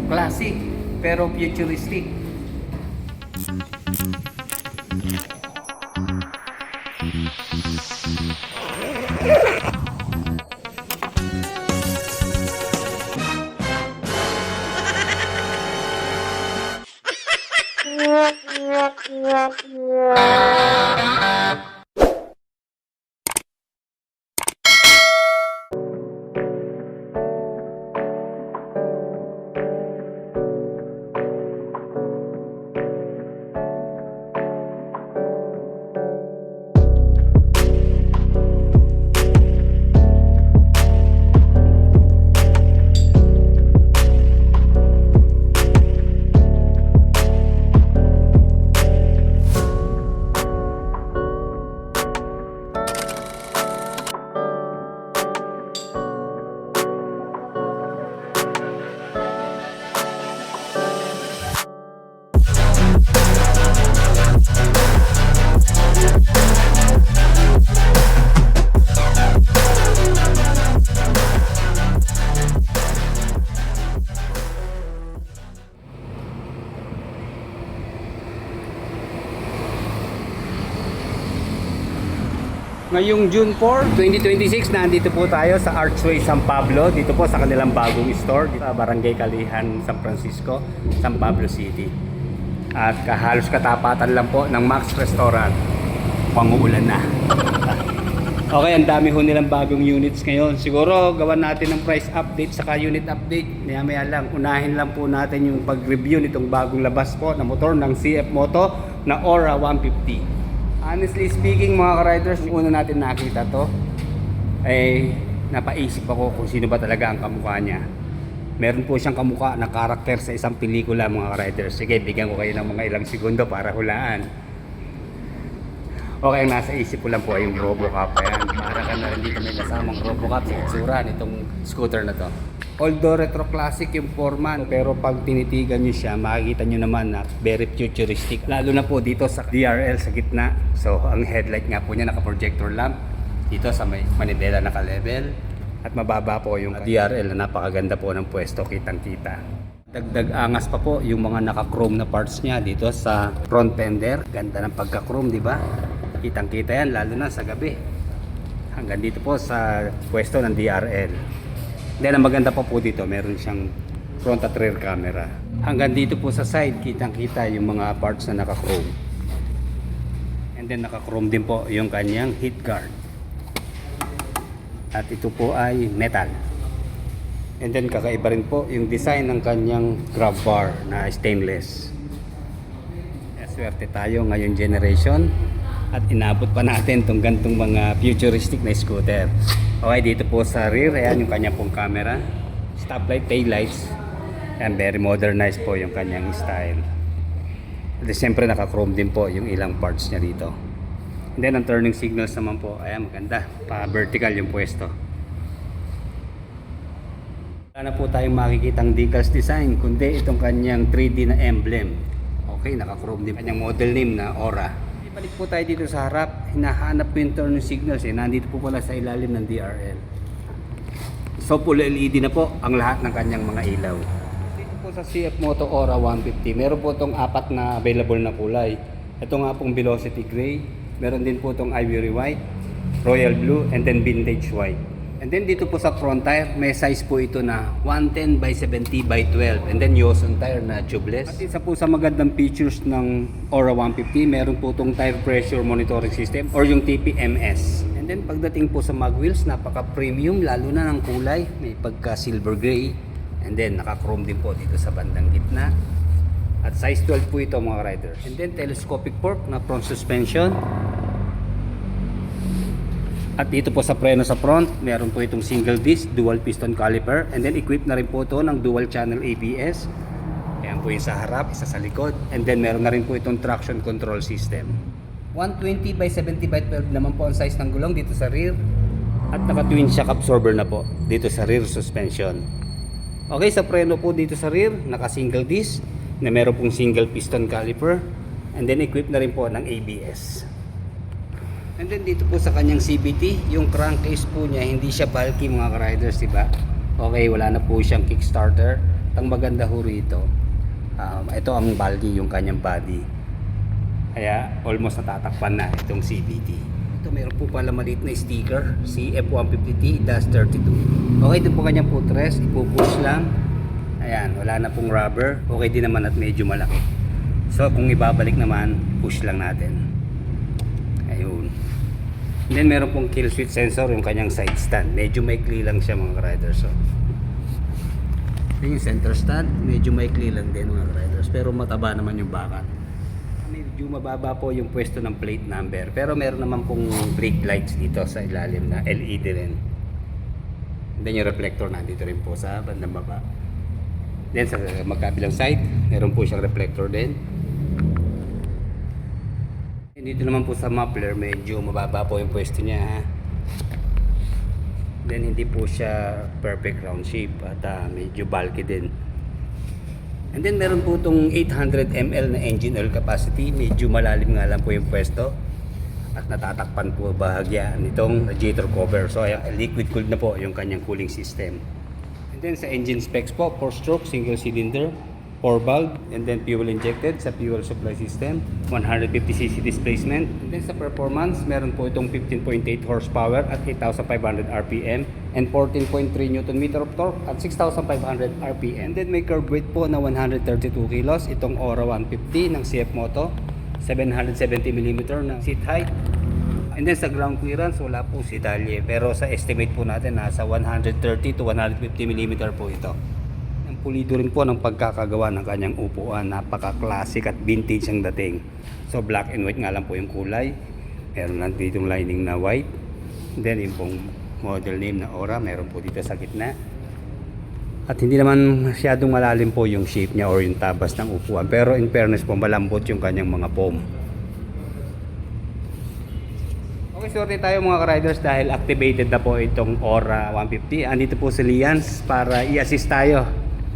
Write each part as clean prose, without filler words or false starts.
classic pero futuristic. Ngayong June 4, 2026, nandito po tayo sa Archway San Pablo. Dito po sa kanilang bagong store sa Barangay Kalihan, San Francisco, San Pablo City. At halos katapatan lang po ng Max Restaurant. Panguulan na. Okay, ang dami ho nilang bagong units ngayon. Siguro gawan natin ng price update saka unit update. Maya lang, unahin lang po natin yung pag-review nitong bagong labas po na motor ng CF Moto na Aura 150. Honestly speaking mga ka-riders, yung una natin nakita to ay napaisip ako kung sino ba talaga ang kamukha niya. Meron po siyang kamukha na karakter sa isang pelikula mga ka-riders. Sige, bigyan ko kayo ng mga ilang segundo para hulaan. Okay, ang nasa isip ko lang po ay yung Robocop. Ayan, para ka na rin dito may kasamang Robocop sa itsura nitong scooter na to. Although retro classic yung Foreman, pero pag tinitigan nyo siya, makikita nyo naman na very futuristic. Lalo na po dito sa DRL sa gitna. So, ang headlight nga po niya naka-projector lamp. Dito sa may manibela naka-level. At mababa po yung DRL na napakaganda po ng pwesto, kitang-kita. Dagdag angas pa po yung mga naka-chrome na parts niya dito sa front fender. Ganda ng pagka-chrome, di ba? Kitang-kita yan, lalo na sa gabi. Hanggang dito po sa pwesto ng DRL. Then ang maganda pa po dito, meron siyang front at rear camera. Hanggang dito po sa side, kitang-kita yung mga parts na naka-chrome. And then naka-chrome din po yung kanyang heat guard. At ito po ay metal. And then kakaiba rin po yung design ng kanyang grab bar na stainless. Swerte tayo ngayong generation at inabot pa natin itong gantong mga futuristic na scooter. Okay, dito po sa rear, ayan yung kanyang pong camera, stoplight, tail lights, and very modernized po yung kanyang style. At siyempre naka-chrome din po yung ilang parts niya dito. And then ang turning signals naman po, ayan maganda, pa-vertical yung pwesto. Wala na po tayong makikitang decals design, kundi itong kanyang 3D na emblem. Okay, naka-chrome din kanyang model name na Aura. Balik po tayo dito sa harap, hinahanap po yung turning signals nandito po pala sa ilalim ng DRL. So full LED na po ang lahat ng kanyang mga ilaw. Dito po sa CF Moto Aura 150, meron po itong apat na available na kulay. Ito nga pong Velocity Gray, meron din po itong Ivory White, Royal Blue, and then Vintage White. And then dito po sa front tire, may size po ito na 110 by 70 by 12. And then Yosun tire na tubeless. At isa po sa magandang features ng Aura 150, meron po itong tire pressure monitoring system or yung TPMS. And then pagdating po sa mag wheels, napaka-premium lalo na ng kulay. May pagka silver gray. And then naka-chrome din po dito sa bandang gitna. At size 12 po ito mga riders. And then telescopic fork na front suspension. At dito po sa preno sa front, meron po itong single disc, dual piston caliper. And then equipped na rin po ito ng dual channel ABS. Ayan po yung sa harap, isa sa likod. And then meron na rin po itong traction control system. 120 by 70 by 12 naman po ang size ng gulong dito sa rear. At naka twin shock absorber na po dito sa rear suspension. Okay, sa preno po dito sa rear, naka single disc na meron pong single piston caliper. And then equipped na rin po ng ABS. And then dito po sa kanyang CVT, yung crankcase po niya hindi siya bulky mga ka-riders, diba? Okay, wala na po siyang kickstarter. Ang maganda ho rito, ito ang bulky yung kanyang body. Kaya almost natatakpan na itong CVT. Ito meron po pala maliit na sticker, CF150T-32. Okay, ito po kanyang footrest, ipupush lang. Ayan, wala na pong rubber. Okay din naman at medyo malaki. So kung ibabalik naman, push lang natin. Ayun. And then meron pong kill switch sensor yung kanyang side stand. Medyo maikli lang siya mga riders. So, yung center stand, medyo maikli lang din mga riders. Pero mataba naman yung bakat. Medyo mababa po yung pwesto ng plate number. Pero meron naman pong brake lights dito sa ilalim na LED rin. And then yung reflector nandito rin po sa bandang baba. Then sa magkabilang side, meron po siyang reflector din. Dito naman po sa muffler, medyo mababa po yung pwesto niya ha. Then hindi po siya perfect round shape at medyo bulky din. And then meron po itong 800 ml na engine oil capacity. Medyo malalim nga lang po yung pwesto. At natatakpan po bahagya nitong radiator cover. So ayan, liquid cooled na po yung kanyang cooling system. And then sa engine specs po, 4-stroke, single cylinder, 4 valve, and then fuel injected sa fuel supply system, 150cc displacement. And then sa performance, meron po itong 15.8 horsepower at 8,500 RPM and 14.3 Nm of torque at 6,500 RPM. And then may curb weight po na 132 kilos, itong Ora 150 ng CF Moto, 770mm na seat height. And then sa ground clearance, wala po si Dalye, pero sa estimate po natin, nasa 130 to 150mm po ito. Pulido rin po ng pagkakagawa ng kanyang upuan. Napaka-classic at vintage ang dating. So black and white nga lang po yung kulay. Meron lang dito yung lining na white. Then yung pong model name na Ora, meron po dito sa gitna. At hindi naman masyadong malalim po yung shape niya or yung tabas ng upuan. Pero in fairness po, malambot yung kanyang mga foam. Okay, sorry tayo mga ka-riders dahil activated na po itong Ora 150. Andito po si Lians para i-assist tayo.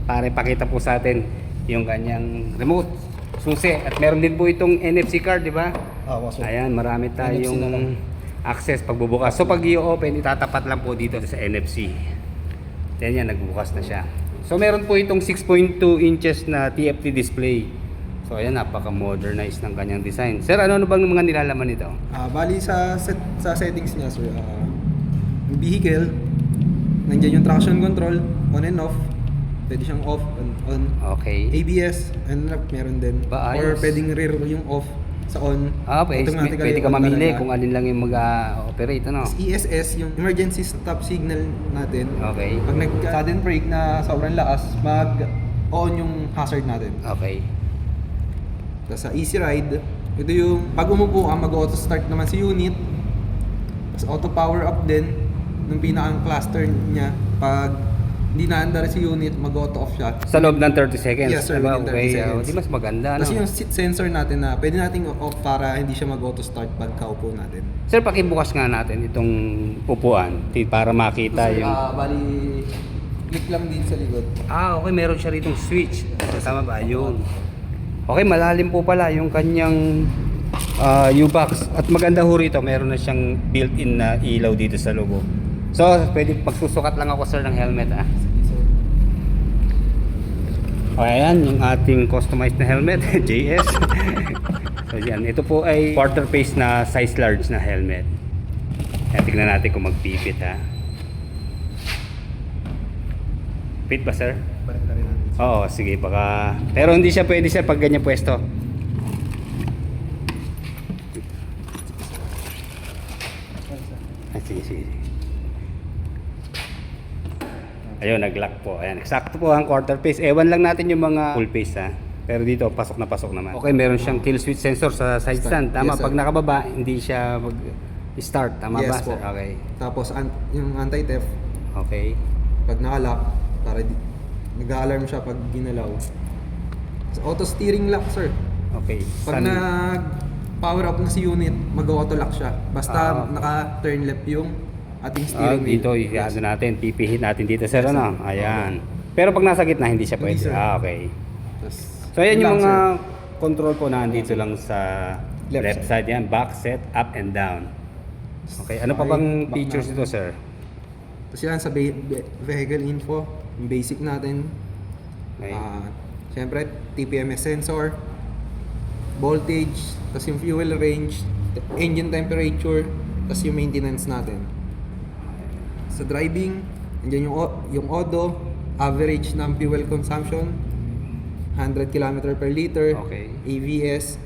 Para ipakita po sa atin yung kanyang remote, susi. At meron din po itong NFC card, di ba? Ayan, marami tayong access pagbubukas. So pag i-open, itatapat lang po dito sa NFC. Then yan, nagbukas na siya. So meron po itong 6.2 inches na TFT display. So ayan, napaka-modernized ng kanyang design. Sir, ano bang mga nilalaman nito? Bali sa settings niya, sir, yung vehicle, nandiyan yung traction control, on and off. Pwede siyang off and on. Okay. ABS, and meron din. Or pwedeng rear yung off sa on. Pwede ka mamili kung alin lang yung mag-operate, ano? ESS, yung emergency stop signal natin. Okay. Pag nag-sudden brake na sobrang lakas, mag-on yung hazard natin. Okay. Tapos sa easy ride, ito yung pag umupo ka, mag-auto start naman si unit. Tapos auto power up din ng pinakang cluster niya. Pag hindi na-andar si unit, mag-auto off siya. Sa loob ng 30 seconds? Yes, sir, diba? within 30 Okay, seconds. di mas maganda, Tapos no? yung seat sensor natin na pwede nating off para hindi siya mag-auto start pag kaupo natin. Sir, pakibukas nga natin itong upuan para makita yung... Bali, click lang din sa likod. Okay, meron siya ritong switch. Tama ba? Yun. Okay, malalim po pala yung kanyang U-box. At maganda ho rito, meron na siyang built-in na ilaw dito sa loob. So, pwede magsusukat lang ako, sir, ng helmet, ah. Okay, ayan, yung ating customized na helmet, JS. So, yan. Ito po ay quarter face na size large na helmet. Kaya tignan natin kung mag-fit, ha. Fit ba, sir? Balik na rin natin. Oo, sige, baka... Pero hindi siya pwede, sir, pag ganyan pwesto. Sige, sige. Ayun, nag-lock po. Ayan, eksakto po ang quarter face. Ewan lang natin yung mga full face, ha. Pero dito, pasok na pasok naman. Okay, meron siyang kill switch sensor sa side stand. Tama, Yes, pag nakababa, hindi siya mag-start. Tama ba, Yes po. sir? Okay. Tapos yung anti-theft, Okay. pag nakalock, para nag-alarm siya pag ginalaw. So, auto steering lock, sir. Okay. Pag nag-power up na si unit, mag-auto lock siya. Basta naka-turn left yung ating steering wheel. Dito, i-ano natin, pipihit natin dito, sir, ano? Ayan. Pero pag nasa gitna, hindi siya Hindi, pwede. sir. Okay. Tapos, So, ayan yun yung lang, mga sir. control po na nandito lang sa Left left side. Yan, back, set, up, and down. Okay, ano pa Okay, bang back features na. ito, sir? Tapos yan sa vehicle info, yung basic natin. Okay. Siyempre, TPMS sensor, voltage, tapos yung fuel range, engine temperature, tapos yung maintenance natin. Sa driving, andyan yung ODO, average ng fuel consumption, 100 km per liter, Okay. AVS,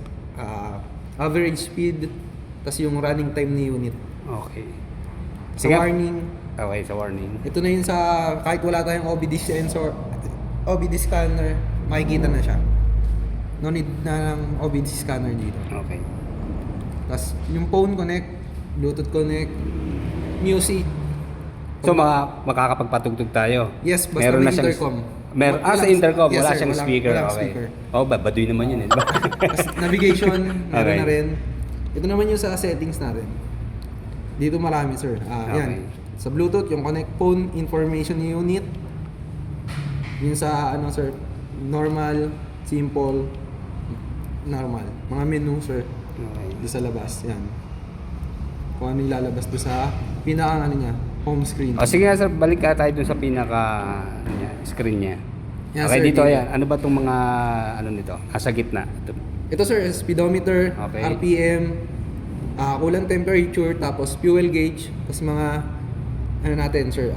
average speed, tas yung running time ni unit. Okay. Sa Sige. warning, Okay, sa warning. ito na yun sa kahit wala tayong OBD sensor, OBD scanner, makikita na siya. No need na ng OBD scanner dito. Okay. Tas yung phone connect, Bluetooth connect, music. So makakapagpatugtog tayo. Yes, basta may intercom. Sa intercom, Yes, wala sir, siyang speaker. walang Okay. speaker. Oh, baduy naman yun eh. Diba? Tas navigation, meron Okay. na rin. Ito naman yung sa settings natin. Dito marami, sir. Okay. Yan. Sa Bluetooth, yung connect phone information unit. Yung sa ano, sir, normal, simple, normal. Mga menu, sir. Okay. Doon sa labas, yan. Kung ano yung lalabas doon sa pinaka ano niya, home screen. O sige nga sir, balik ka tayo dun sa pinaka screen niya. Yan, Okay, sir, dito dito. ayan. Ano ba tong mga ano nito? Nasa gitna. Ito, sir, speedometer, Okay. RPM, coolant temperature, tapos fuel gauge, tapos mga ano natin, sir,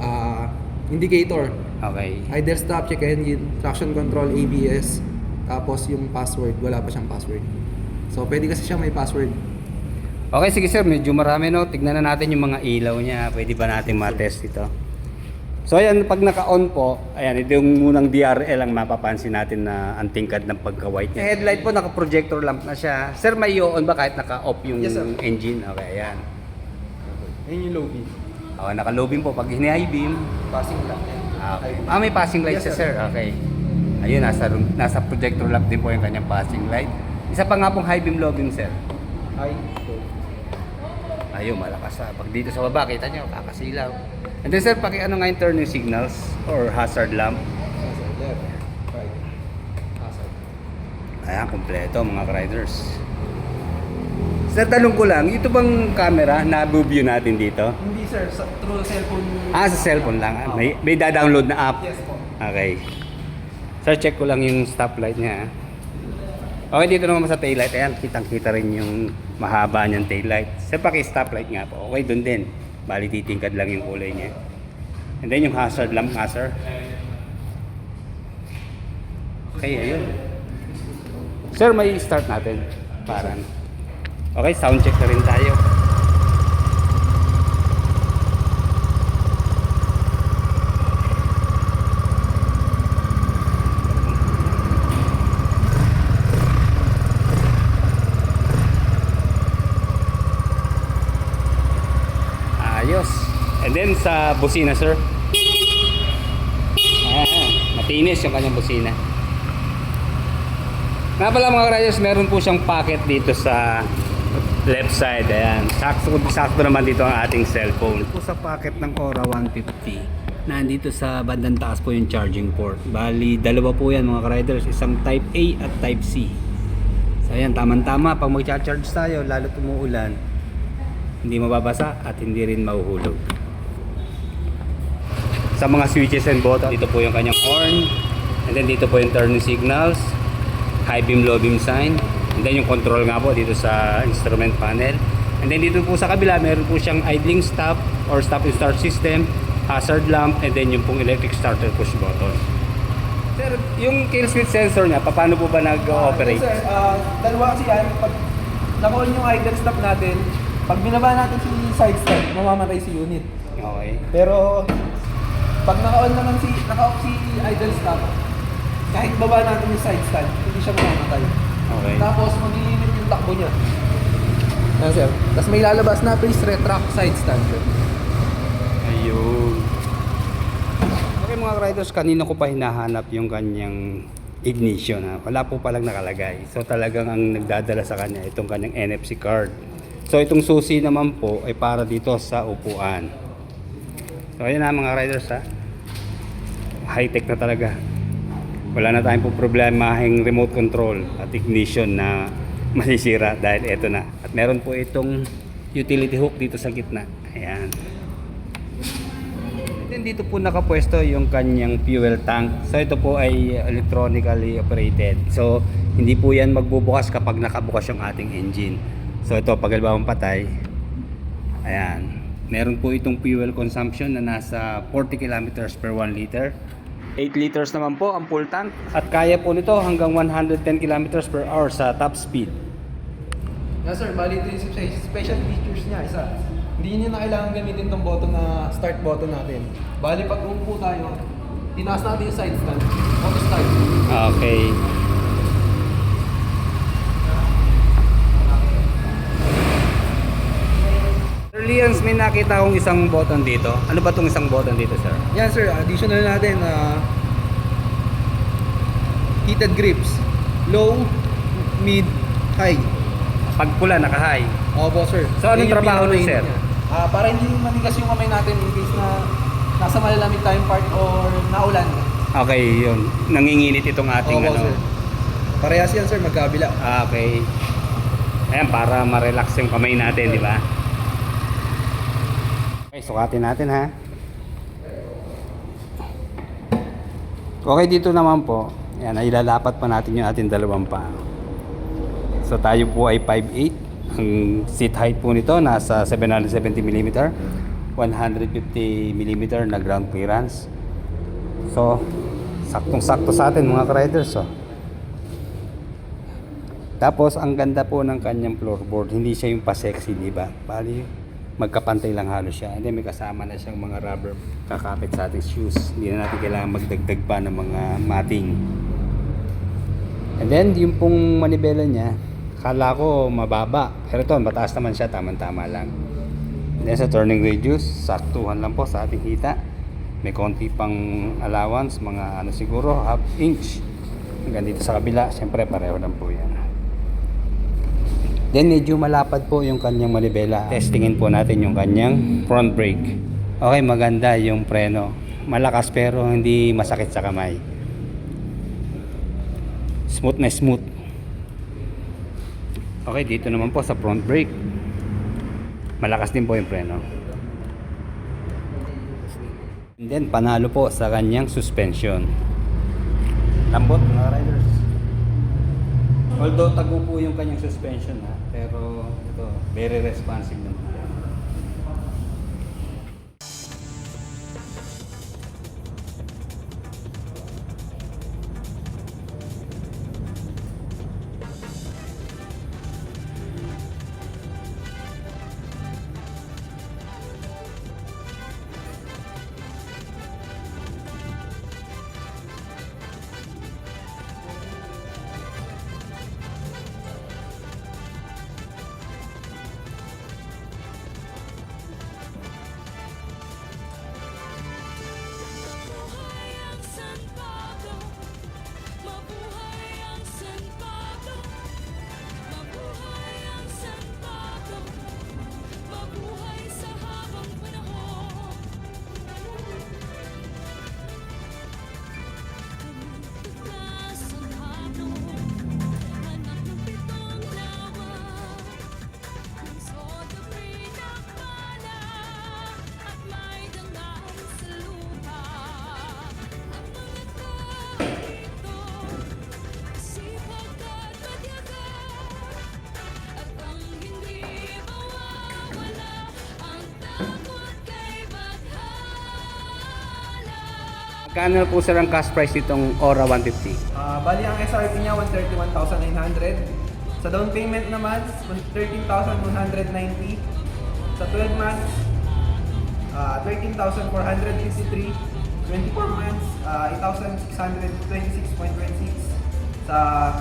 indicator, Okay. idle stop, check engine, traction control, ABS, tapos yung password, wala pa siyang password. So, pwede kasi siya may password. Okay, sige sir, medyo marami no. Tignan na natin yung mga ilaw niya. Pwede ba natin matest ito? So ayan, pag naka-on po, ayan, ito yung munang DRL ang mapapansin natin na ang tingkad ng pagka-white niya. Headlight po, naka-projector lamp na siya. Sir, may on ba kahit naka-off yung Yes, sir. engine? Okay, ayan. Ayun yung low beam. Okay, naka-low beam po. Pag hini-high beam, Passing lang. okay. May passing light Yes, siya sir. sir. Okay. Ayun, nasa projector lamp din po yung kanyang passing light. Isa pa nga pong high beam, low beam sir. High. Ayun, malakas ha. Pag dito sa baba, kita nyo, kakasilaw. And then sir, ano nga yung turning signals or hazard lamp? Left, right, hazard. Ayan, kompleto mga riders. Sir, tanong ko lang, ito bang camera na view natin dito? Hindi, sir, through cellphone. Sa cellphone lang. May da-download na app. Yes po. Okay. Sir, check ko lang yung stoplight niya. Okay, dito naman sa taillight. Ayan, kitang-kita rin yung mahaba niyang taillight. Sir, paki-stoplight nga po. Okay, dun din. Bali, titingkad lang yung kulay niya. And then yung hazard lamp nga, sir. Okay, ayun. Sir, may start natin. Parang. Okay, sound check na rin tayo. Ayos. And then sa busina, sir. Matinis yung kanyang busina. Nga pala mga riders, meron po siyang pocket dito sa left side. Ayan. Sakto naman dito ang ating cellphone. Po sa pocket ng Aura 150. Nandito sa bandang taas po yung charging port. Bali, dalawa po yan mga riders. Isang type A at type C. So ayan, tamang-tama. Pag mag-charge tayo, lalo tumuulan, hindi mababasa at hindi rin mahuhulog. Sa mga switches and buttons, dito po yung kanyang horn, and then dito po yung turning signals, high beam, low beam sign, and then yung control nga po dito sa instrument panel, and then dito po sa kabila meron po siyang idling stop or stop and start system, hazard lamp, and then yung pong electric starter push button. Sir, yung kill switch sensor niya, paano po ba nag-ooperate? Sir, dalawa kasi yan. Pag naka-on yung idle stop natin, pag binaba natin si side stand, mamamatay si unit. Okay. Pero pag naka-on naman naka-off si idle stop, kahit baba natin yung side stand, hindi siya mamamatay. Okay. Tapos mag-i-limit yung takbo niya. Yan, sir. Tapos may lalabas na please retract side stand. Sir. Ayun. Okay mga riders, kanina ko pa hinahanap yung kanyang ignition. Wala po palang nakalagay. So talagang ang nagdadala sa kanya itong kanyang NFC card. So itong susi naman po ay para dito sa upuan. So ayun na mga riders ha. High tech na talaga. Wala na tayong po problemahing remote control at ignition na masisira dahil eto na. At meron po itong utility hook dito sa gitna. Ayan. dito po nakapwesto yung kanyang fuel tank. So ito po ay electronically operated. So hindi po yan magbubukas kapag nakabukas yung ating engine. So ito pag halimbawa patay, ayan, meron po itong fuel consumption na nasa 40 kilometers per 1 liter. 8 liters naman po ang full tank at kaya po nito hanggang 110 kilometers per hour sa top speed. Yes sir, bali ito yung special features niya, isa. Hindi niyo na kailangan gamitin tong button na start button natin. Bali pag umupo tayo, tinaas natin yung side stand, auto start. Okay. Sir Lians, may nakita akong isang button dito. Ano ba itong isang button dito, sir? Yan sir, additional natin heated grips. Low, mid, high. Pag pula, naka-high. Opo sir. So, anong Yan yung trabaho nun, pinaka-main sir? niya. Para hindi manigas yung kamay natin in case na nasa malalamig tayong part or naulan. Okay, yun. Nanginginit itong ating Opo ano. sir. Parehas yan sir, magkabila. Okay. Ayan, para ma-relax yung kamay natin, di ba? Okay, sukatin natin ha. Okay, dito naman po. Ayan, ilalapat pa natin yung ating dalawang paa. So tayo po ay 5'8". Ang seat height po nito nasa 770 mm, 150 mm na ground clearance. So, saktong-sakto sa atin mga ka-riders. Oh. Tapos, ang ganda po ng kanyang floorboard. Hindi siya yung pa-sexy, di ba? Bali, magkapantay lang halos siya. And then, may kasama na siyang mga rubber kakapit sa ating shoes. Hindi na natin kailangan magdagdag pa ng mga matting. And then, yung pong manibela niya, kala ko mababa. Pero ito, mataas naman siya. Tama-tama lang. And then, sa turning radius, saktuhan lang po sa ating hita. May konti pang allowance, mga ano siguro, half inch. Hanggang dito sa kabila, siyempre pareho lang po yan. Then medyo malapad po yung kanyang manibela. Testingin po natin yung kanyang front brake. Okay, maganda yung preno. Malakas pero hindi masakit sa kamay. Smooth na smooth. Okay, dito naman po sa front brake. Malakas din po yung preno. And then panalo po sa kanyang suspension. Lambot mga riders. Although tago po yung kanyang suspension ha, pero ito very responsive naman. Magkano po sir ang cash price nitong Ora 150? Bali ang SRP niya 131,900. Sa down payment naman 13,190. Sa 12 months 13,453. 24 months 8,626.26. Sa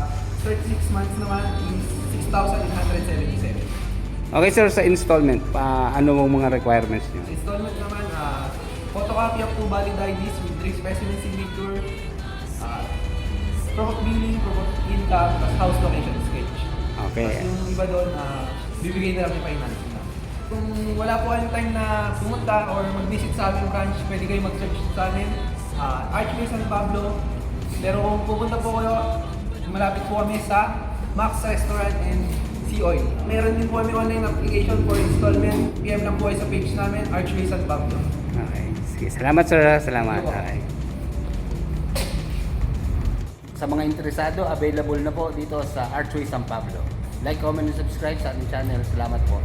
36 months naman is 6,877. Okay sir, sa installment, ano mong mga requirements nyo? Sa installment naman photocopy of 2 valid IDs with 3 specimen signature, proof of billing, proof of income, plus house location sketch. Okay. Tapos yung iba doon, bibigay na lang yung financing na. Kung wala po kayong time na pumunta or mag-visit sa aming branch, pwede kayo mag-search sa amin. Archway San Pablo. Pero kung pupunta po kayo, malapit po kami sa Max Restaurant and Sea Oil. Meron din po kami online application for installment. PM lang po kayo sa page namin, Archway San Pablo. Okay. Sige, salamat sir. Salamat. Okay. Sa mga interesado, available na po dito sa Archway San Pablo. Like, comment, and subscribe sa ating channel. Salamat po.